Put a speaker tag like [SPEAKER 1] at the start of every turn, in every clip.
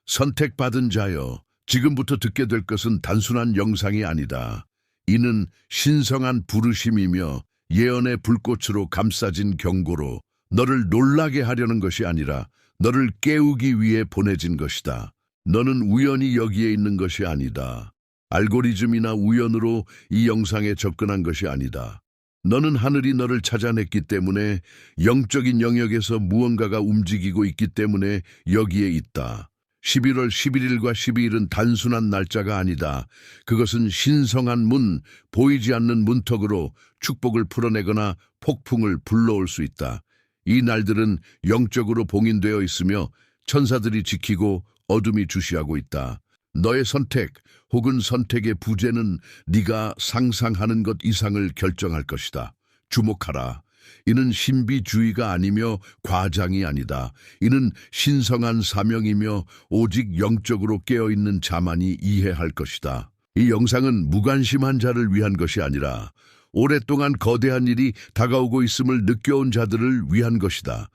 [SPEAKER 1] 선택받은 자여, 지금부터 듣게 될 것은 단순한 영상이 아니다. 이는 신성한 부르심이며 예언의 불꽃으로 감싸진 경고로 너를 놀라게 하려는 것이 아니라 너를 깨우기 위해 보내진 것이다. 너는 우연히 여기에 있는 것이 아니다. 알고리즘이나 우연으로 이 영상에 접근한 것이 아니다. 너는 하늘이 너를 찾아냈기 때문에 영적인 영역에서 무언가가 움직이고 있기 때문에 여기에 있다. 11월 11일과 12일은 단순한 날짜가 아니다. 그것은 신성한 문, 보이지 않는 문턱으로 축복을 풀어내거나 폭풍을 불러올 수 있다. 이 날들은 영적으로 봉인되어 있으며 천사들이 지키고 어둠이 주시하고 있다. 너의 선택 혹은 선택의 부재는 네가 상상하는 것 이상을 결정할 것이다. 주목하라. 이는 신비주의가 아니며 과장이 아니다. 이는 신성한 사명이며 오직 영적으로 깨어있는 자만이 이해할 것이다. 이 영상은 무관심한 자를 위한 것이 아니라 오랫동안 거대한 일이 다가오고 있음을 느껴온 자들을 위한 것이다.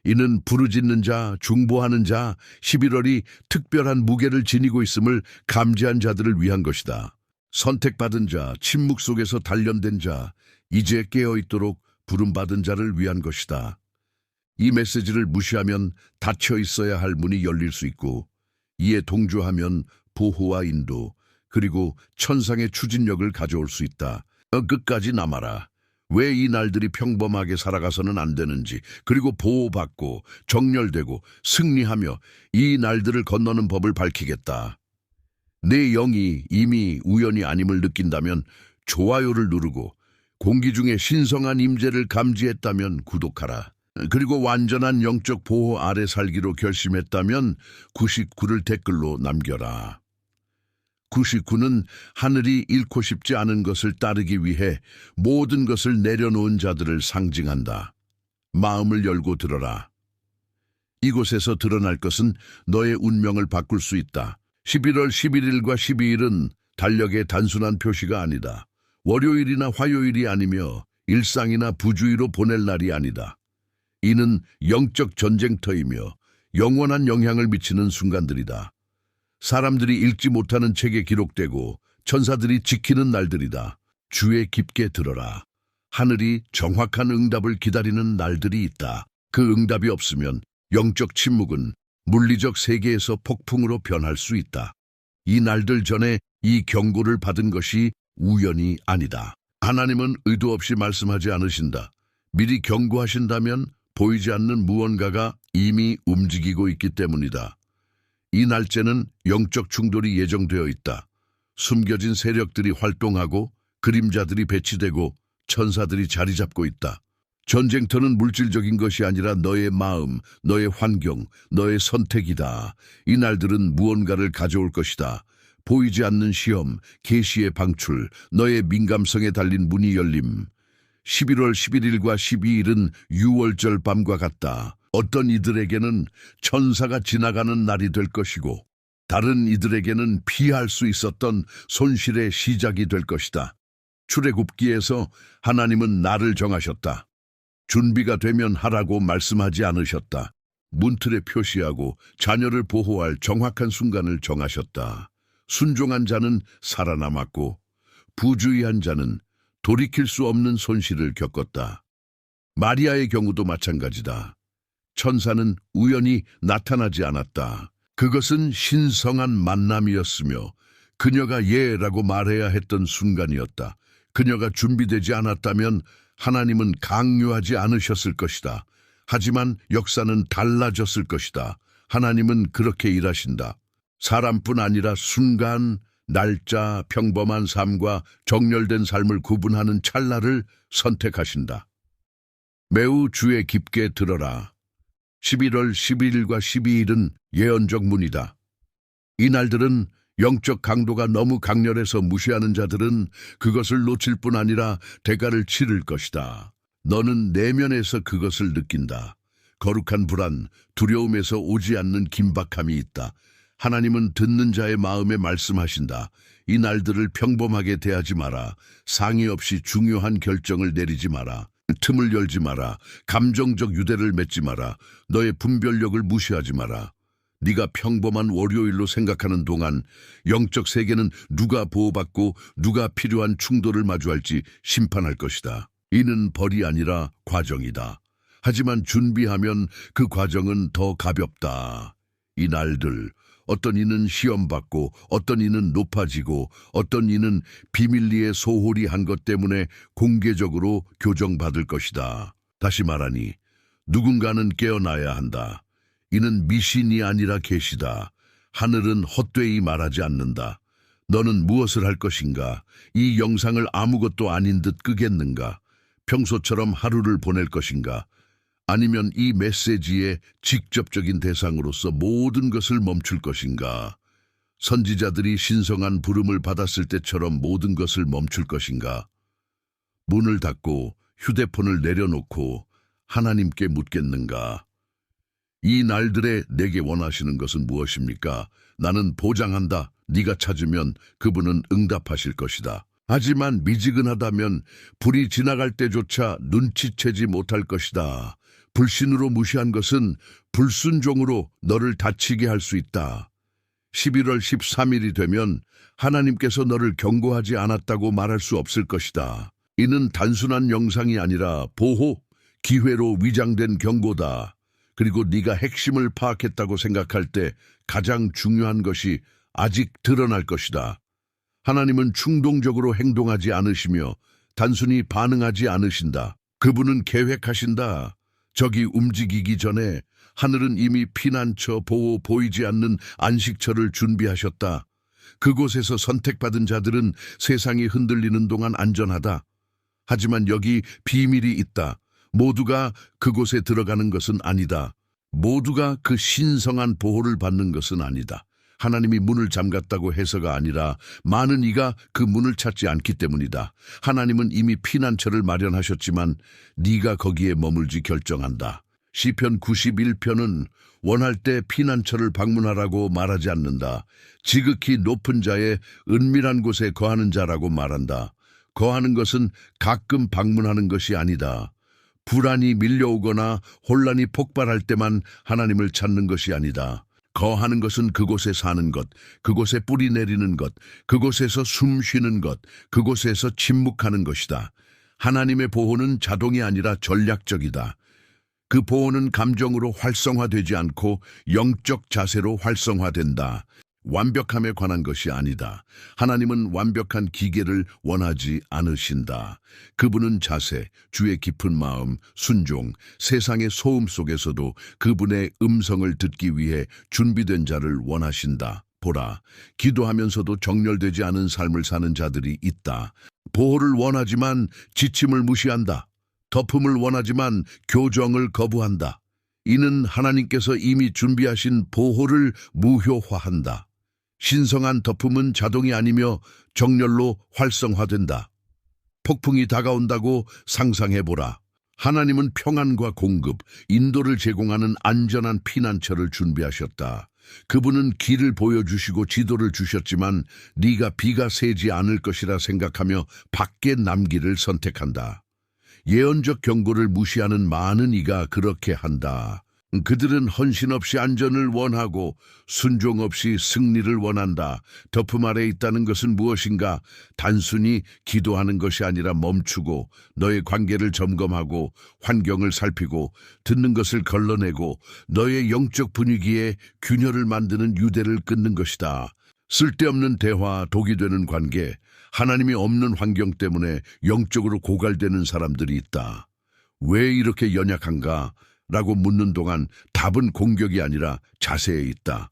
[SPEAKER 1] 이는 부르짖는 자, 중보하는 자, 11월이 특별한 무게를 지니고 있음을 감지한 자들을 위한 것이다. 선택받은 자, 침묵 속에서 단련된 자, 이제 깨어있도록 부름받은 자를 위한 것이다. 이 메시지를 무시하면 닫혀 있어야 할 문이 열릴 수 있고, 이에 동조하면 보호와 인도, 그리고 천상의 추진력을 가져올 수 있다. 끝까지 남아라. 왜 이 날들이 평범하게 살아가서는 안 되는지, 그리고 보호받고 정렬되고 승리하며 이 날들을 건너는 법을 밝히겠다. 내 영이 이미 우연이 아님을 느낀다면 좋아요를 누르고, 공기 중에 신성한 임재를 감지했다면 구독하라. 그리고 완전한 영적 보호 아래 살기로 결심했다면 99를 댓글로 남겨라. 99는 하늘이 잃고 싶지 않은 것을 따르기 위해 모든 것을 내려놓은 자들을 상징한다. 마음을 열고 들어라. 이곳에서 드러날 것은 너의 운명을 바꿀 수 있다. 11월 11일과 12일은 달력의 단순한 표시가 아니다. 월요일이나 화요일이 아니며 일상이나 부주의로 보낼 날이 아니다. 이는 영적 전쟁터이며 영원한 영향을 미치는 순간들이다. 사람들이 읽지 못하는 책에 기록되고 천사들이 지키는 날들이다. 주에 깊게 들어라. 하늘이 정확한 응답을 기다리는 날들이 있다. 그 응답이 없으면 영적 침묵은 물리적 세계에서 폭풍으로 변할 수 있다. 이 날들 전에 이 경고를 받은 것이 우연이 아니다. 하나님은 의도 없이 말씀하지 않으신다. 미리 경고하신다면 보이지 않는 무언가가 이미 움직이고 있기 때문이다. 이 날짜는 영적 충돌이 예정되어 있다. 숨겨진 세력들이 활동하고 그림자들이 배치되고 천사들이 자리 잡고 있다. 전쟁터는 물질적인 것이 아니라 너의 마음, 너의 환경, 너의 선택이다. 이 날들은 무언가를 가져올 것이다. 보이지 않는 시험, 계시의 방출, 너의 민감성에 달린 문이 열림. 11월 11일과 12일은 6월절 밤과 같다. 어떤 이들에게는 천사가 지나가는 날이 될 것이고 다른 이들에게는 피할 수 있었던 손실의 시작이 될 것이다. 출애굽기에서 하나님은 날을 정하셨다. 준비가 되면 하라고 말씀하지 않으셨다. 문틀에 표시하고 자녀를 보호할 정확한 순간을 정하셨다. 순종한 자는 살아남았고 부주의한 자는 돌이킬 수 없는 손실을 겪었다. 마리아의 경우도 마찬가지다. 천사는 우연히 나타나지 않았다. 그것은 신성한 만남이었으며 그녀가 예라고 말해야 했던 순간이었다. 그녀가 준비되지 않았다면 하나님은 강요하지 않으셨을 것이다. 하지만 역사는 달라졌을 것이다. 하나님은 그렇게 일하신다. 사람뿐 아니라 순간, 날짜, 평범한 삶과 정렬된 삶을 구분하는 찰나를 선택하신다. 매우 주에 깊게 들어라. 11월 11일과 12일은 예언적 문이다. 이 날들은 영적 강도가 너무 강렬해서 무시하는 자들은 그것을 놓칠 뿐 아니라 대가를 치를 것이다. 너는 내면에서 그것을 느낀다. 거룩한 불안, 두려움에서 오지 않는 긴박함이 있다. 하나님은 듣는 자의 마음에 말씀하신다. 이 날들을 평범하게 대하지 마라. 상의 없이 중요한 결정을 내리지 마라. 틈을 열지 마라. 감정적 유대를 맺지 마라. 너의 분별력을 무시하지 마라. 네가 평범한 월요일로 생각하는 동안 영적 세계는 누가 보호받고 누가 필요한 충돌을 마주할지 심판할 것이다. 이는 벌이 아니라 과정이다. 하지만 준비하면 그 과정은 더 가볍다. 이 날들, 어떤 이는 시험받고 어떤 이는 높아지고 어떤 이는 비밀리에 소홀히 한 것 때문에 공개적으로 교정받을 것이다. 다시 말하니 누군가는 깨어나야 한다. 이는 미신이 아니라 계시다. 하늘은 헛되이 말하지 않는다. 너는 무엇을 할 것인가? 이 영상을 아무것도 아닌 듯 끄겠는가? 평소처럼 하루를 보낼 것인가? 아니면 이 메시지의 직접적인 대상으로서 모든 것을 멈출 것인가? 선지자들이 신성한 부름을 받았을 때처럼 모든 것을 멈출 것인가? 문을 닫고 휴대폰을 내려놓고 하나님께 묻겠는가? 이 날들에 내게 원하시는 것은 무엇입니까? 나는 보장한다. 네가 찾으면 그분은 응답하실 것이다. 하지만 미지근하다면 불이 지나갈 때조차 눈치채지 못할 것이다. 불신으로 무시한 것은 불순종으로 너를 다치게 할 수 있다. 11월 13일이 되면 하나님께서 너를 경고하지 않았다고 말할 수 없을 것이다. 이는 단순한 영상이 아니라 보호, 기회로 위장된 경고다. 그리고 네가 핵심을 파악했다고 생각할 때 가장 중요한 것이 아직 드러날 것이다. 하나님은 충동적으로 행동하지 않으시며 단순히 반응하지 않으신다. 그분은 계획하신다. 적이 움직이기 전에 하늘은 이미 피난처, 보호, 보이지 않는 안식처를 준비하셨다. 그곳에서 선택받은 자들은 세상이 흔들리는 동안 안전하다. 하지만 여기 비밀이 있다. 모두가 그곳에 들어가는 것은 아니다. 모두가 그 신성한 보호를 받는 것은 아니다. 하나님이 문을 잠갔다고 해서가 아니라 많은 이가 그 문을 찾지 않기 때문이다. 하나님은 이미 피난처를 마련하셨지만 네가 거기에 머물지 결정한다. 시편 91편은 원할 때 피난처를 방문하라고 말하지 않는다. 지극히 높은 자의 은밀한 곳에 거하는 자라고 말한다. 거하는 것은 가끔 방문하는 것이 아니다. 불안이 밀려오거나 혼란이 폭발할 때만 하나님을 찾는 것이 아니다. 거하는 것은 그곳에 사는 것, 그곳에 뿌리 내리는 것, 그곳에서 숨 쉬는 것, 그곳에서 침묵하는 것이다. 하나님의 보호는 자동이 아니라 전략적이다. 그 보호는 감정으로 활성화되지 않고 영적 자세로 활성화된다. 완벽함에 관한 것이 아니다. 하나님은 완벽한 기계를 원하지 않으신다. 그분은 자세, 주의 깊은 마음, 순종, 세상의 소음 속에서도 그분의 음성을 듣기 위해 준비된 자를 원하신다. 보라, 기도하면서도 정렬되지 않은 삶을 사는 자들이 있다. 보호를 원하지만 지침을 무시한다. 덮음을 원하지만 교정을 거부한다. 이는 하나님께서 이미 준비하신 보호를 무효화한다. 신성한 덮음은 자동이 아니며 정렬로 활성화된다. 폭풍이 다가온다고 상상해보라. 하나님은 평안과 공급, 인도를 제공하는 안전한 피난처를 준비하셨다. 그분은 길을 보여주시고 지도를 주셨지만 네가 비가 새지 않을 것이라 생각하며 밖에 남기를 선택한다. 예언적 경고를 무시하는 많은 이가 그렇게 한다. 그들은 헌신 없이 안전을 원하고 순종 없이 승리를 원한다. 덮음 아래 있다는 것은 무엇인가? 단순히 기도하는 것이 아니라 멈추고 너의 관계를 점검하고 환경을 살피고 듣는 것을 걸러내고 너의 영적 분위기에 균열을 만드는 유대를 끊는 것이다. 쓸데없는 대화, 독이 되는 관계, 하나님이 없는 환경 때문에 영적으로 고갈되는 사람들이 있다. 왜 이렇게 연약한가? 라고 묻는 동안 답은 공격이 아니라 자세에 있다.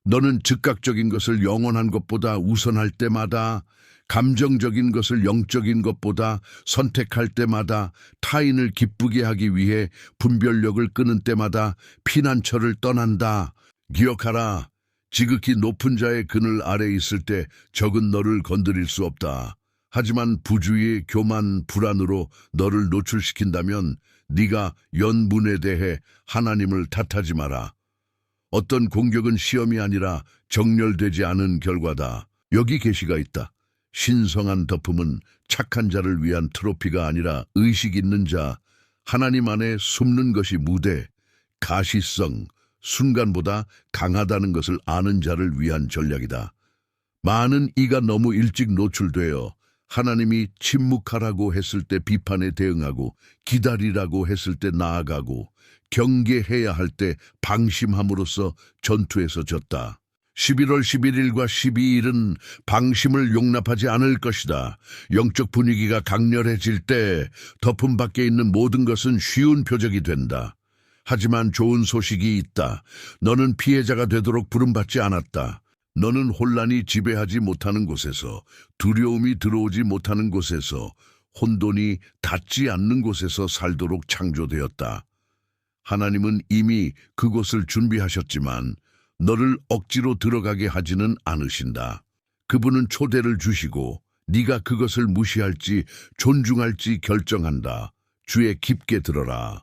[SPEAKER 1] 너는 즉각적인 것을 영원한 것보다 우선할 때마다, 감정적인 것을 영적인 것보다 선택할 때마다, 타인을 기쁘게 하기 위해 분별력을 끄는 때마다 피난처를 떠난다. 기억하라. 지극히 높은 자의 그늘 아래 있을 때 적은 너를 건드릴 수 없다. 하지만 부주의, 교만, 불안으로 너를 노출시킨다면 네가 연문에 대해 하나님을 탓하지 마라. 어떤 공격은 시험이 아니라 정렬되지 않은 결과다. 여기 계시가 있다. 신성한 덮음은 착한 자를 위한 트로피가 아니라 의식 있는 자, 하나님 안에 숨는 것이 무대, 가시성, 순간보다 강하다는 것을 아는 자를 위한 전략이다. 많은 이가 너무 일찍 노출되어 하나님이 침묵하라고 했을 때 비판에 대응하고 기다리라고 했을 때 나아가고 경계해야 할 때 방심함으로써 전투에서 졌다. 11월 11일과 12일은 방심을 용납하지 않을 것이다. 영적 분위기가 강렬해질 때 덮음 밖에 있는 모든 것은 쉬운 표적이 된다. 하지만 좋은 소식이 있다. 너는 피해자가 되도록 부름받지 않았다. 너는 혼란이 지배하지 못하는 곳에서, 두려움이 들어오지 못하는 곳에서, 혼돈이 닿지 않는 곳에서 살도록 창조되었다. 하나님은 이미 그곳을 준비하셨지만 너를 억지로 들어가게 하지는 않으신다. 그분은 초대를 주시고 네가 그것을 무시할지 존중할지 결정한다. 주에 깊게 들어라.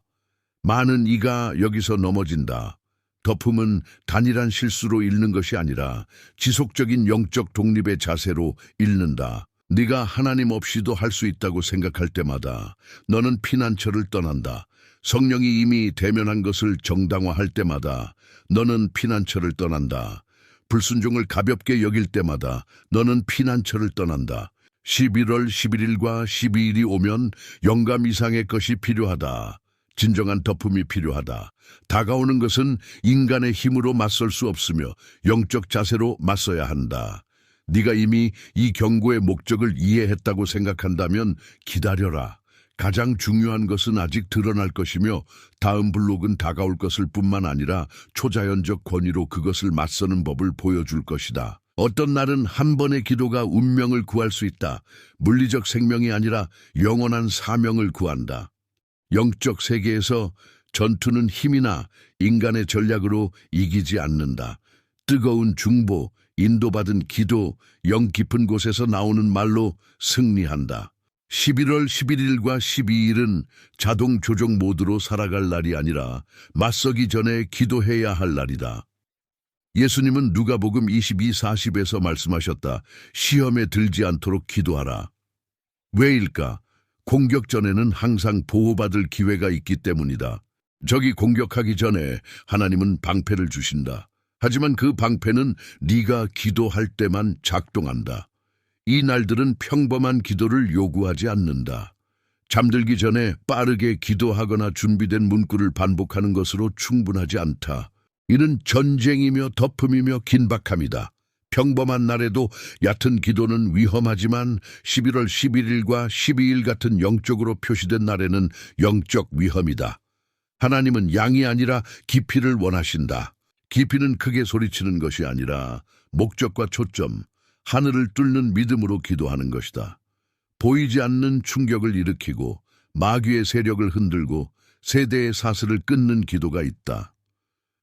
[SPEAKER 1] 많은 이가 여기서 넘어진다. 덮음은 단일한 실수로 잃는 것이 아니라 지속적인 영적 독립의 자세로 잃는다. 네가 하나님 없이도 할 수 있다고 생각할 때마다 너는 피난처를 떠난다. 성령이 이미 대면한 것을 정당화할 때마다 너는 피난처를 떠난다. 불순종을 가볍게 여길 때마다 너는 피난처를 떠난다. 11월 11일과 12일이 오면 영감 이상의 것이 필요하다. 진정한 덮음이 필요하다. 다가오는 것은 인간의 힘으로 맞설 수 없으며 영적 자세로 맞서야 한다. 네가 이미 이 경고의 목적을 이해했다고 생각한다면 기다려라. 가장 중요한 것은 아직 드러날 것이며 다음 블록은 다가올 것을 뿐만 아니라 초자연적 권위로 그것을 맞서는 법을 보여줄 것이다. 어떤 날은 한 번의 기도가 운명을 구할 수 있다. 물리적 생명이 아니라 영원한 사명을 구한다. 영적 세계에서 전투는 힘이나 인간의 전략으로 이기지 않는다. 뜨거운 중보, 인도받은 기도, 영 깊은 곳에서 나오는 말로 승리한다. 11월 11일과 12일은 자동 조정 모드로 살아갈 날이 아니라 맞서기 전에 기도해야 할 날이다. 예수님은 누가복음 22:40에서 말씀하셨다. 시험에 들지 않도록 기도하라. 왜일까? 공격 전에는 항상 보호받을 기회가 있기 때문이다. 적이 공격하기 전에 하나님은 방패를 주신다. 하지만 그 방패는 네가 기도할 때만 작동한다. 이 날들은 평범한 기도를 요구하지 않는다. 잠들기 전에 빠르게 기도하거나 준비된 문구를 반복하는 것으로 충분하지 않다. 이는 전쟁이며 덮음이며 긴박함이다. 평범한 날에도 얕은 기도는 위험하지만 11월 11일과 12일 같은 영적으로 표시된 날에는 영적 위험이다. 하나님은 양이 아니라 깊이를 원하신다. 깊이는 크게 소리치는 것이 아니라 목적과 초점, 하늘을 뚫는 믿음으로 기도하는 것이다. 보이지 않는 충격을 일으키고 마귀의 세력을 흔들고 세대의 사슬을 끊는 기도가 있다.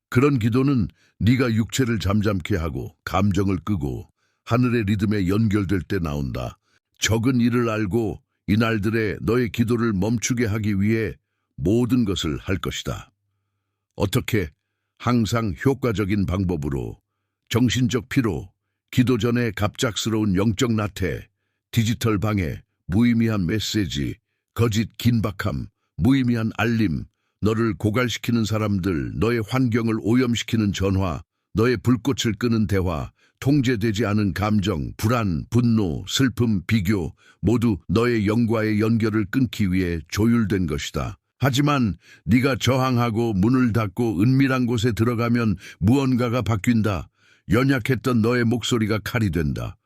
[SPEAKER 1] 그런 기도는 네가 육체를 잠잠케 하고 감정을 끄고 하늘의 리듬에 연결될 때 나온다. 적은 이를 알고 이 날들에 너의 기도를 멈추게 하기 위해 모든 것을 할 것이다. 어떻게? 항상 효과적인 방법으로 정신적 피로, 기도 전에 갑작스러운 영적 나태, 디지털 방해, 무의미한 메시지, 거짓 긴박함, 무의미한 알림, 너를 고갈시키는 사람들, 너의 환경을 오염시키는 전화, 너의 불꽃을 끄는 대화, 통제되지 않은 감정, 불안, 분노, 슬픔, 비교 모두 너의 영과의 연결을 끊기 위해 조율된 것이다. 하지만 네가 저항하고 문을 닫고 은밀한 곳에 들어가면 무언가가 바뀐다. 연약했던 너의 목소리가 칼이 된다.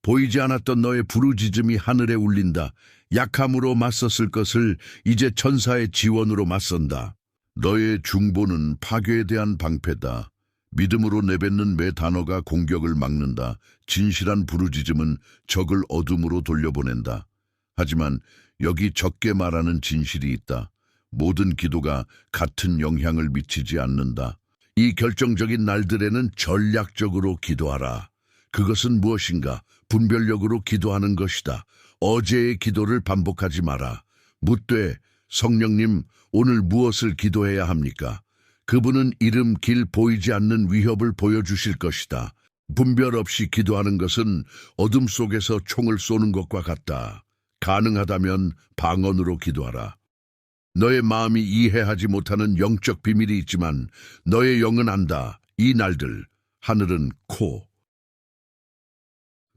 [SPEAKER 1] 보이지 않았던 너의 부르짖음이 하늘에 울린다. 약함으로 맞섰을 것을 이제 천사의 지원으로 맞선다. 너의 중보는 파괴에 대한 방패다. 믿음으로 내뱉는 매 단어가 공격을 막는다. 진실한 부르짖음은 적을 어둠으로 돌려보낸다. 하지만 여기 적게 말하는 진실이 있다. 모든 기도가 같은 영향을 미치지 않는다. 이 결정적인 날들에는 전략적으로 기도하라. 그것은 무엇인가? 분별력으로 기도하는 것이다. 어제의 기도를 반복하지 마라. 묻되 성령님 오늘 무엇을 기도해야 합니까? 그분은 이름 길 보이지 않는 위협을 보여주실 것이다. 분별 없이 기도하는 것은 어둠 속에서 총을 쏘는 것과 같다. 가능하다면 방언으로 기도하라. 너의 마음이 이해하지 못하는 영적 비밀이 있지만 너의 영은 안다. 이 날들 하늘은 코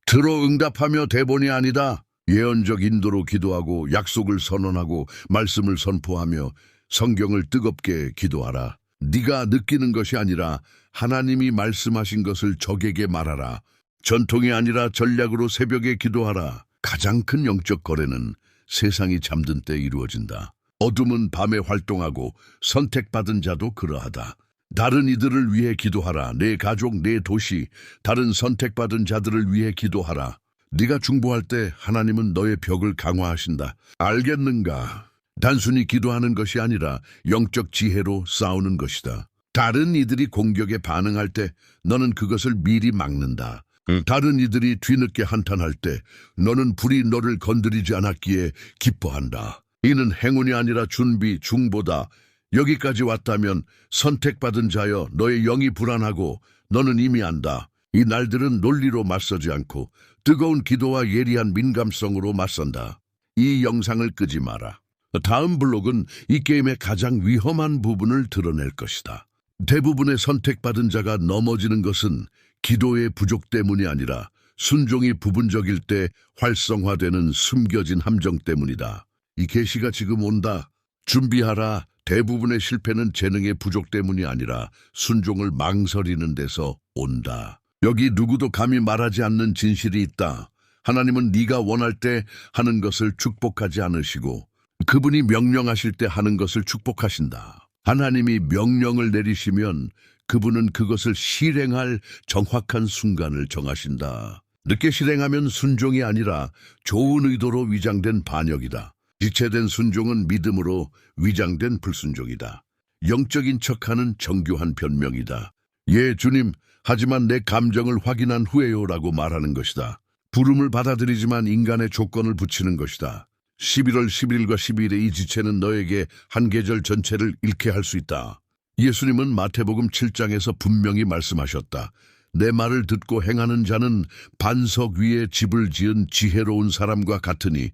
[SPEAKER 1] 들어 응답하며 대본이 아니다. 예언적 인도로 기도하고 약속을 선언하고 말씀을 선포하며 성경을 뜨겁게 기도하라. 네가 느끼는 것이 아니라 하나님이 말씀하신 것을 적에게 말하라. 전통이 아니라 전략으로 새벽에 기도하라. 가장 큰 영적 거래는 세상이 잠든 때 이루어진다. 어둠은 밤에 활동하고 선택받은 자도 그러하다. 다른 이들을 위해 기도하라. 내 가족, 내 도시, 다른 선택받은 자들을 위해 기도하라. 네가 중보할 때 하나님은 너의 벽을 강화하신다. 알겠는가? 단순히 기도하는 것이 아니라 영적 지혜로 싸우는 것이다. 다른 이들이 공격에 반응할 때 너는 그것을 미리 막는다. 다른 이들이 뒤늦게 한탄할 때 너는 불이 너를 건드리지 않았기에 기뻐한다. 이는 행운이 아니라 준비, 중보다. 여기까지 왔다면 선택받은 자여 너의 영이 불안하고 너는 이미 안다. 이 날들은 논리로 맞서지 않고 뜨거운 기도와 예리한 민감성으로 맞선다. 이 영상을 끄지 마라. 다음 블록은 이 게임의 가장 위험한 부분을 드러낼 것이다. 대부분의 선택받은 자가 넘어지는 것은 기도의 부족 때문이 아니라 순종이 부분적일 때 활성화되는 숨겨진 함정 때문이다. 이 계시가 지금 온다. 준비하라. 대부분의 실패는 재능의 부족 때문이 아니라 순종을 망설이는 데서 온다. 여기 누구도 감히 말하지 않는 진실이 있다. 하나님은 네가 원할 때 하는 것을 축복하지 않으시고 그분이 명령하실 때 하는 것을 축복하신다. 하나님이 명령을 내리시면 그분은 그것을 실행할 정확한 순간을 정하신다. 늦게 실행하면 순종이 아니라 좋은 의도로 위장된 반역이다. 지체된 순종은 믿음으로 위장된 불순종이다. 영적인 척하는 정교한 변명이다. 예, 주님, 하지만 내 감정을 확인한 후에요라고 말하는 것이다. 부름을 받아들이지만 인간의 조건을 붙이는 것이다. 11월 11일과 12일의 이 지체는 너에게 한 계절 전체를 잃게 할 수 있다. 예수님은 마태복음 7장에서 분명히 말씀하셨다. 내 말을 듣고 행하는 자는 반석 위에 집을 지은 지혜로운 사람과 같으니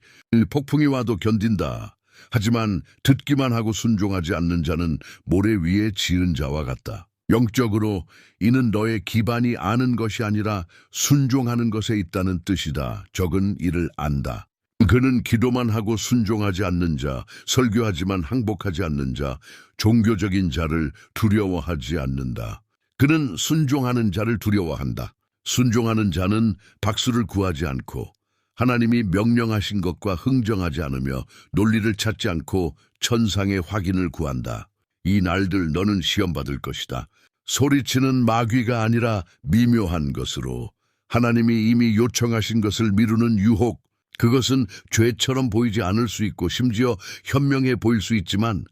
[SPEAKER 1] 폭풍이 와도 견딘다. 하지만 듣기만 하고 순종하지 않는 자는 모래 위에 지은 자와 같다. 영적으로 이는 너의 기반이 아는 것이 아니라 순종하는 것에 있다는 뜻이다. 적은 이를 안다. 그는 기도만 하고 순종하지 않는 자, 설교하지만 항복하지 않는 자, 종교적인 자를 두려워하지 않는다. 그는 순종하는 자를 두려워한다. 순종하는 자는 박수를 구하지 않고 하나님이 명령하신 것과 흥정하지 않으며 논리를 찾지 않고 천상의 확인을 구한다. 이 날들 너는 시험받을 것이다. 소리치는 마귀가 아니라 미묘한 것으로 하나님이 이미 요청하신 것을 미루는 유혹, 그것은 죄처럼 보이지 않을 수 있고 심지어 현명해 보일 수 있지만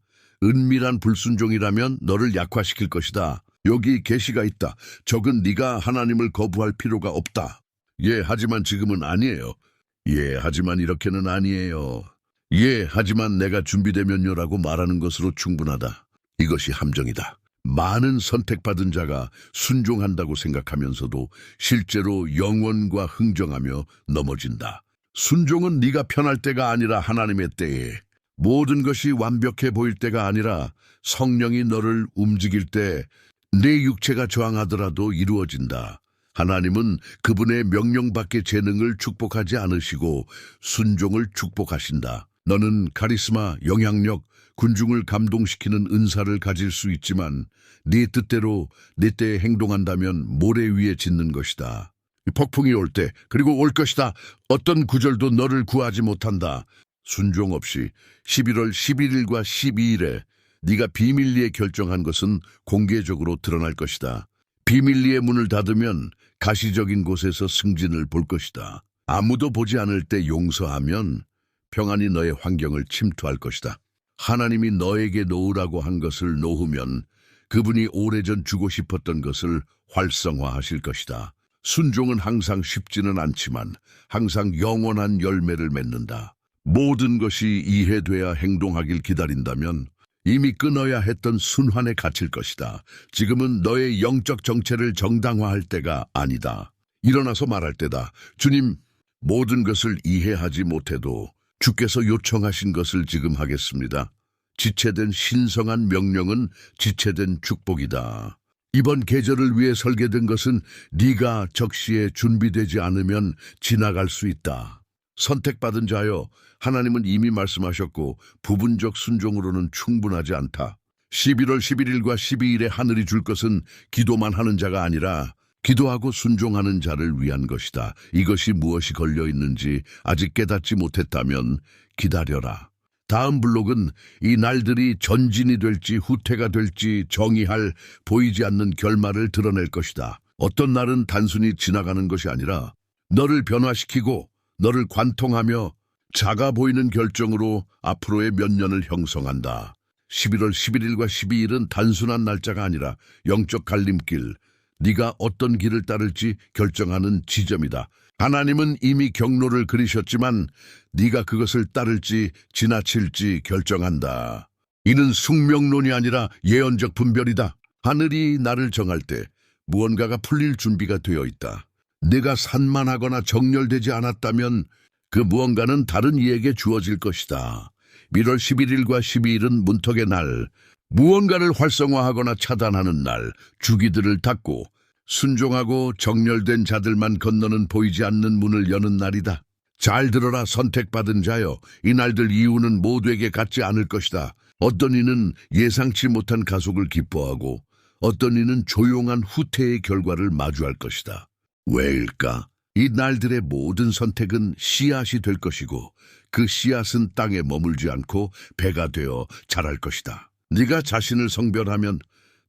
[SPEAKER 1] 은밀한 불순종이라면 너를 약화시킬 것이다. 여기 계시가 있다. 적은 네가 하나님을 거부할 필요가 없다. 예, 하지만 지금은 아니에요. 예, 하지만 이렇게는 아니에요. 예, 하지만 내가 준비되면요라고 말하는 것으로 충분하다. 이것이 함정이다. 많은 선택받은 자가 순종한다고 생각하면서도 실제로 영원과 흥정하며 넘어진다. 순종은 네가 편할 때가 아니라 하나님의 때에, 모든 것이 완벽해 보일 때가 아니라 성령이 너를 움직일 때 내 육체가 저항하더라도 이루어진다. 하나님은 그분의 명령밖의 재능을 축복하지 않으시고 순종을 축복하신다. 너는 카리스마, 영향력, 군중을 감동시키는 은사를 가질 수 있지만 네 뜻대로 네 때에 행동한다면 모래 위에 짓는 것이다. 폭풍이 올 때, 그리고 올 것이다. 어떤 구절도 너를 구하지 못한다. 순종 없이 11월 11일과 12일에 네가 비밀리에 결정한 것은 공개적으로 드러날 것이다. 비밀리에 문을 닫으면 가시적인 곳에서 승진을 볼 것이다. 아무도 보지 않을 때 용서하면 평안이 너의 환경을 침투할 것이다. 하나님이 너에게 놓으라고 한 것을 놓으면 그분이 오래전 주고 싶었던 것을 활성화하실 것이다. 순종은 항상 쉽지는 않지만 항상 영원한 열매를 맺는다. 모든 것이 이해돼야 행동하길 기다린다면 이미 끊어야 했던 순환에 갇힐 것이다. 지금은 너의 영적 정체를 정당화할 때가 아니다. 일어나서 말할 때다. 주님, 모든 것을 이해하지 못해도 주께서 요청하신 것을 지금 하겠습니다. 지체된 신성한 명령은 지체된 축복이다. 이번 계절을 위해 설계된 것은 네가 적시에 준비되지 않으면 지나갈 수 있다. 선택받은 자여, 하나님은 이미 말씀하셨고 부분적 순종으로는 충분하지 않다. 11월 11일과 12일에 하늘이 줄 것은 기도만 하는 자가 아니라 기도하고 순종하는 자를 위한 것이다. 이것이 무엇이 걸려 있는지 아직 깨닫지 못했다면 기다려라. 다음 블록은 이 날들이 전진이 될지 후퇴가 될지 정의할 보이지 않는 결말을 드러낼 것이다. 어떤 날은 단순히 지나가는 것이 아니라 너를 변화시키고 너를 관통하며 작아 보이는 결정으로 앞으로의 몇 년을 형성한다. 11월 11일과 12일은 단순한 날짜가 아니라 영적 갈림길, 네가 어떤 길을 따를지 결정하는 지점이다. 하나님은 이미 경로를 그리셨지만 네가 그것을 따를지 지나칠지 결정한다. 이는 숙명론이 아니라 예언적 분별이다. 하늘이 나를 정할 때 무언가가 풀릴 준비가 되어 있다. 내가 산만하거나 정렬되지 않았다면 그 무언가는 다른 이에게 주어질 것이다. 1월 11일과 12일은 문턱의 날, 무언가를 활성화하거나 차단하는 날, 주기들을 닫고 순종하고 정렬된 자들만 건너는 보이지 않는 문을 여는 날이다. 잘 들어라 선택받은 자여, 이 날들 이유는 모두에게 같지 않을 것이다. 어떤 이는 예상치 못한 가속을 기뻐하고 어떤 이는 조용한 후퇴의 결과를 마주할 것이다. 왜일까? 이 날들의 모든 선택은 씨앗이 될 것이고 그 씨앗은 땅에 머물지 않고 배가 되어 자랄 것이다. 네가 자신을 성별하면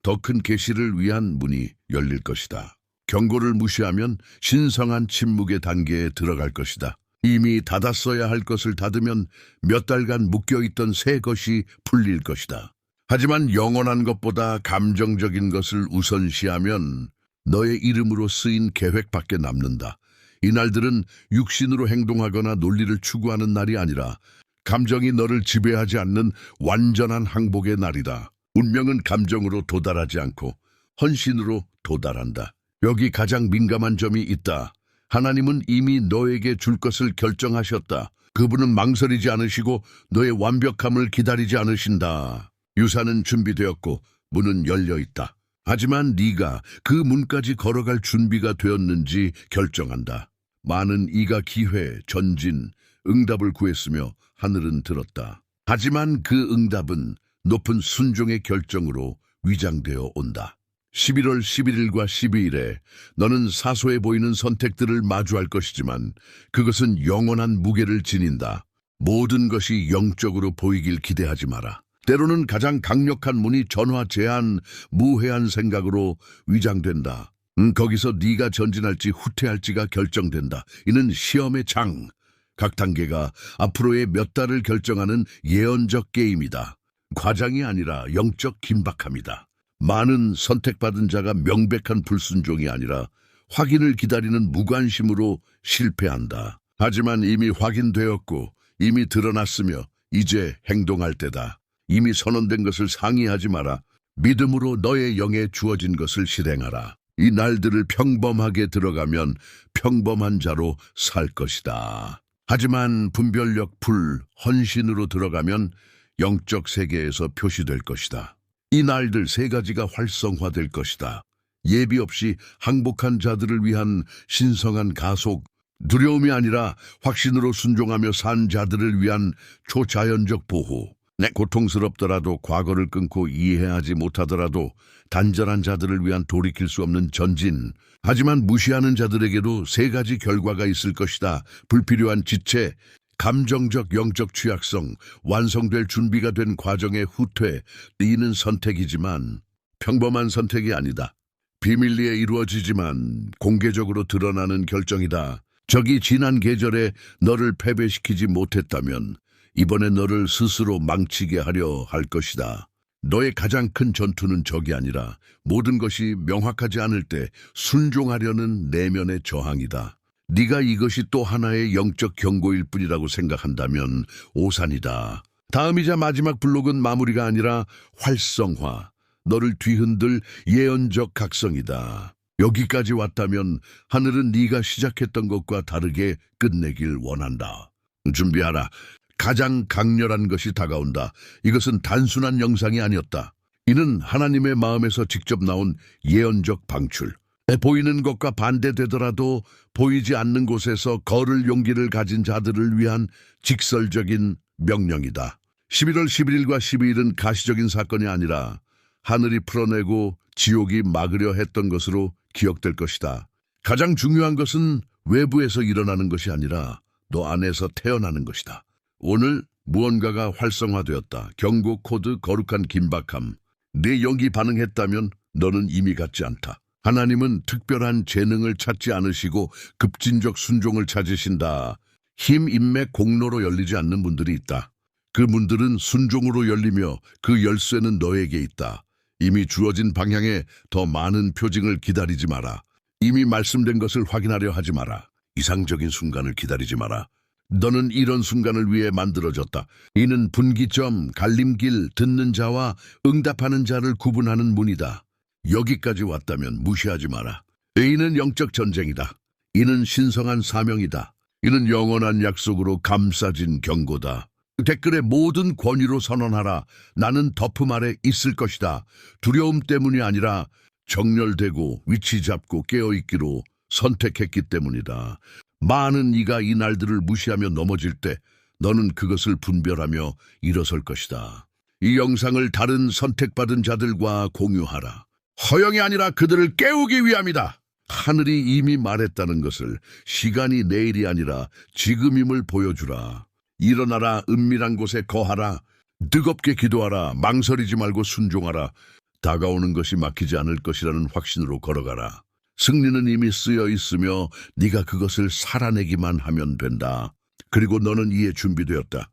[SPEAKER 1] 더 큰 계시를 위한 문이 열릴 것이다. 경고를 무시하면 신성한 침묵의 단계에 들어갈 것이다. 이미 닫았어야 할 것을 닫으면 몇 달간 묶여있던 새 것이 풀릴 것이다. 하지만 영원한 것보다 감정적인 것을 우선시하면 너의 이름으로 쓰인 계획밖에 남는다. 이 날들은 육신으로 행동하거나 논리를 추구하는 날이 아니라 감정이 너를 지배하지 않는 완전한 항복의 날이다. 운명은 감정으로 도달하지 않고 헌신으로 도달한다. 여기 가장 민감한 점이 있다. 하나님은 이미 너에게 줄 것을 결정하셨다. 그분은 망설이지 않으시고 너의 완벽함을 기다리지 않으신다. 유산은 준비되었고 문은 열려 있다. 하지만 네가 그 문까지 걸어갈 준비가 되었는지 결정한다. 많은 이가 기회, 전진, 응답을 구했으며 하늘은 들었다. 하지만 그 응답은 높은 순종의 결정으로 위장되어 온다. 11월 11일과 12일에 너는 사소해 보이는 선택들을 마주할 것이지만 그것은 영원한 무게를 지닌다. 모든 것이 영적으로 보이길 기대하지 마라. 때로는 가장 강력한 문이 전화 제한, 무해한 생각으로 위장된다. 거기서 네가 전진할지 후퇴할지가 결정된다. 이는 시험의 장, 각 단계가 앞으로의 몇 달을 결정하는 예언적 게임이다. 과장이 아니라 영적 긴박함이다. 많은 선택받은 자가 명백한 불순종이 아니라 확인을 기다리는 무관심으로 실패한다. 하지만 이미 확인되었고 이미 드러났으며 이제 행동할 때다. 이미 선언된 것을 상의하지 마라. 믿음으로 너의 영에 주어진 것을 실행하라. 이 날들을 평범하게 들어가면 평범한 자로 살 것이다. 하지만 분별력 풀, 헌신으로 들어가면 영적 세계에서 표시될 것이다. 이 날들 세 가지가 활성화될 것이다. 예비 없이 항복한 자들을 위한 신성한 가속, 두려움이 아니라 확신으로 순종하며 산 자들을 위한 초자연적 보호, 고통스럽더라도 과거를 끊고 이해하지 못하더라도 단절한 자들을 위한 돌이킬 수 없는 전진, 하지만 무시하는 자들에게도 세 가지 결과가 있을 것이다. 불필요한 지체, 감정적 영적 취약성, 완성될 준비가 된 과정의 후퇴. 이는 선택이지만 평범한 선택이 아니다. 비밀리에 이루어지지만 공개적으로 드러나는 결정이다. 적이 지난 계절에 너를 패배시키지 못했다면 이번에 너를 스스로 망치게 하려 할 것이다. 너의 가장 큰 전투는 적이 아니라 모든 것이 명확하지 않을 때 순종하려는 내면의 저항이다. 네가 이것이 또 하나의 영적 경고일 뿐이라고 생각한다면 오산이다. 다음이자 마지막 블록은 마무리가 아니라 활성화, 너를 뒤흔들 예언적 각성이다. 여기까지 왔다면 하늘은 네가 시작했던 것과 다르게 끝내길 원한다. 준비하라. 가장 강렬한 것이 다가온다. 이것은 단순한 영상이 아니었다. 이는 하나님의 마음에서 직접 나온 예언적 방출. 보이는 것과 반대되더라도 보이지 않는 곳에서 걸을 용기를 가진 자들을 위한 직설적인 명령이다. 11월 11일과 12일은 가시적인 사건이 아니라 하늘이 풀어내고 지옥이 막으려 했던 것으로 기억될 것이다. 가장 중요한 것은 외부에서 일어나는 것이 아니라 너 안에서 태어나는 것이다. 오늘 무언가가 활성화되었다. 경고 코드, 거룩한 긴박함. 내 영이 반응했다면 너는 이미 갖지 않다. 하나님은 특별한 재능을 찾지 않으시고 급진적 순종을 찾으신다. 힘, 인맥, 공로로 열리지 않는 분들이 있다. 그 문들은 순종으로 열리며 그 열쇠는 너에게 있다. 이미 주어진 방향에 더 많은 표징을 기다리지 마라. 이미 말씀된 것을 확인하려 하지 마라. 이상적인 순간을 기다리지 마라. 너는 이런 순간을 위해 만들어졌다. 이는 분기점, 갈림길, 듣는 자와 응답하는 자를 구분하는 문이다. 여기까지 왔다면 무시하지 마라. 이는 영적 전쟁이다. 이는 신성한 사명이다. 이는 영원한 약속으로 감싸진 경고다. 댓글에 모든 권위로 선언하라. 나는 덮음 아래 있을 것이다. 두려움 때문이 아니라 정렬되고 위치 잡고 깨어있기로 선택했기 때문이다. 많은 이가 이 날들을 무시하며 넘어질 때 너는 그것을 분별하며 일어설 것이다. 이 영상을 다른 선택받은 자들과 공유하라. 허영이 아니라 그들을 깨우기 위함이다. 하늘이 이미 말했다는 것을 시간이 내일이 아니라 지금임을 보여주라. 일어나라. 은밀한 곳에 거하라. 뜨겁게 기도하라. 망설이지 말고 순종하라. 다가오는 것이 막히지 않을 것이라는 확신으로 걸어가라. 승리는 이미 쓰여 있으며 네가 그것을 살아내기만 하면 된다. 그리고 너는 이에 준비되었다.